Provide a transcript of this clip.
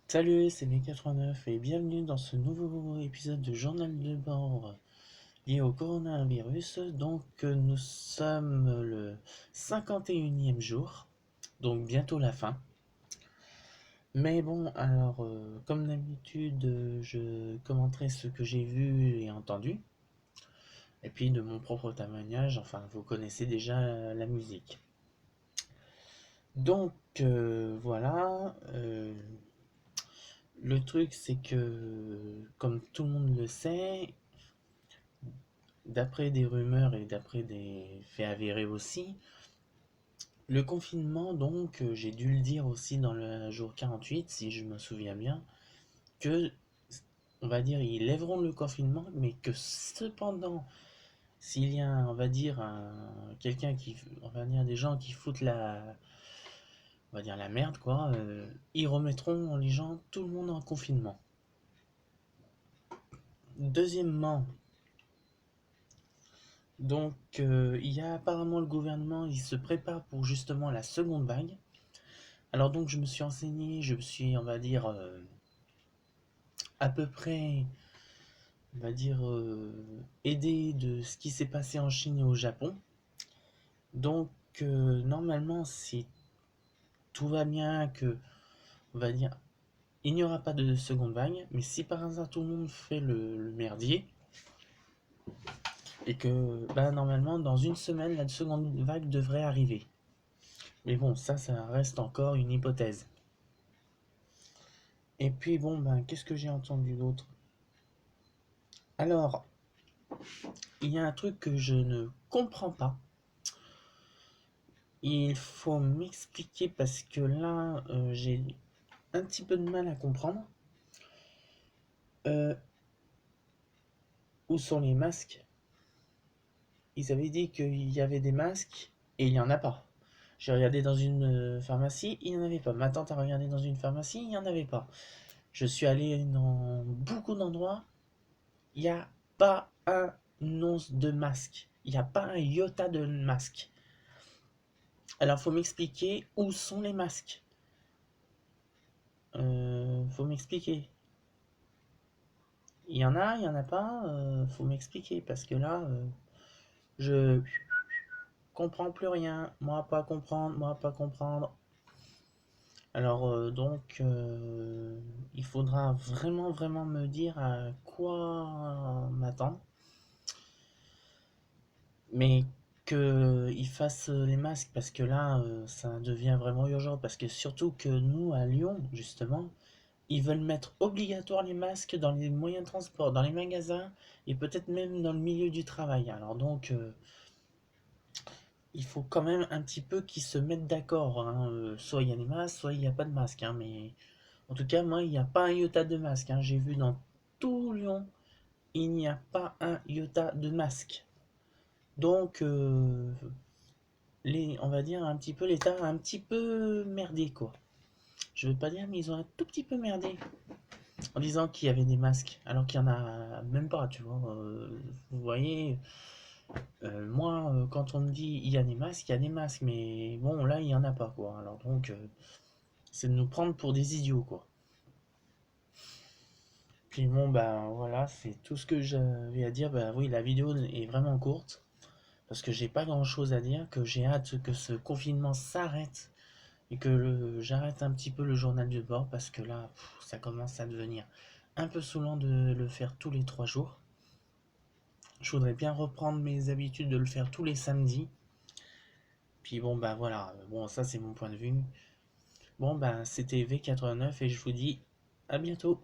Salut, c'est V89 et bienvenue dans ce nouveau épisode de Journal de bord lié au coronavirus. Nous sommes le 51e jour, donc bientôt la fin. Mais bon, alors comme d'habitude, je commenterai ce que j'ai vu et entendu. Et puis de mon propre témoignage, enfin vous connaissez déjà la musique. Voilà. Le truc, c'est que, comme tout le monde le sait, d'après des rumeurs et d'après des faits avérés aussi, le confinement, j'ai dû le dire aussi dans le jour 48, si je me souviens bien, que, on va dire, ils lèveront le confinement, mais que cependant, s'il y a, on va dire, quelqu'un qui, on va dire, des gens qui foutent on va dire, la merde, quoi, ils remettront les gens, tout le monde en confinement. Deuxièmement, il y a apparemment le gouvernement, il se prépare pour justement la seconde vague. Alors donc, je me suis enseigné, je me suis, on va dire, à peu près, on va dire, aidé de ce qui s'est passé en Chine et au Japon. Normalement, si tout va bien, on va dire, il n'y aura pas de seconde vague, mais si par hasard tout le monde fait le merdier, et que, bah, normalement, dans une semaine, la seconde vague devrait arriver. Mais bon, ça reste encore une hypothèse. Et puis bon, ben, qu'est-ce que j'ai entendu d'autre? Alors, il y a un truc que je ne comprends pas. Il faut m'expliquer parce que là, j'ai un petit peu de mal à comprendre. Euh, où sont les masques? Ils avaient dit qu'il y avait des masques et il n'y en a pas. J'ai regardé dans une pharmacie, il n'y en avait pas. Ma tante a regardé dans une pharmacie, il n'y en avait pas. Je suis allé dans beaucoup d'endroits, il n'y a pas un once de masque. Il n'y a pas un iota de masque. Alors, faut m'expliquer où sont les masques. Faut m'expliquer. Il y en a pas. Faut m'expliquer parce que là, je comprends plus rien. Moi, pas comprendre. Moi, pas comprendre. Alors, il faudra vraiment, vraiment me dire à quoi m'attendre. Mais qu'ils fassent les masques parce que là, ça devient vraiment urgent. Parce que surtout que nous, à Lyon, justement, ils veulent mettre obligatoire les masques dans les moyens de transport, dans les magasins et peut-être même dans le milieu du travail. Alors il faut quand même un petit peu qu'ils se mettent d'accord, hein. Soit il y a les masques, soit il n'y a pas de masque, hein. Mais en tout cas, moi, il n'y a pas un iota de masque, hein. J'ai vu dans tout Lyon, il n'y a pas un iota de masque. Donc, on va dire un petit peu l'État a un petit peu merdé, quoi. Je veux pas dire, mais ils ont un tout petit peu merdé en disant qu'il y avait des masques, alors qu'il y en a même pas, tu vois. Vous voyez, moi, quand on me dit il y a des masques, il y a des masques, mais bon, là, il y en a pas, quoi. Alors c'est de nous prendre pour des idiots, quoi. Puis bon, bah voilà, c'est tout ce que j'avais à dire. Bah oui, la vidéo est vraiment courte, parce que j'ai pas grand-chose à dire, que j'ai hâte que ce confinement s'arrête, et que j'arrête un petit peu le journal de bord, parce que là, ça commence à devenir un peu saoulant de le faire tous les 3 jours. Je voudrais bien reprendre mes habitudes de le faire tous les samedis. Puis bon, bah voilà, bon, ça c'est mon point de vue. Bon, bah c'était V89 et je vous dis à bientôt.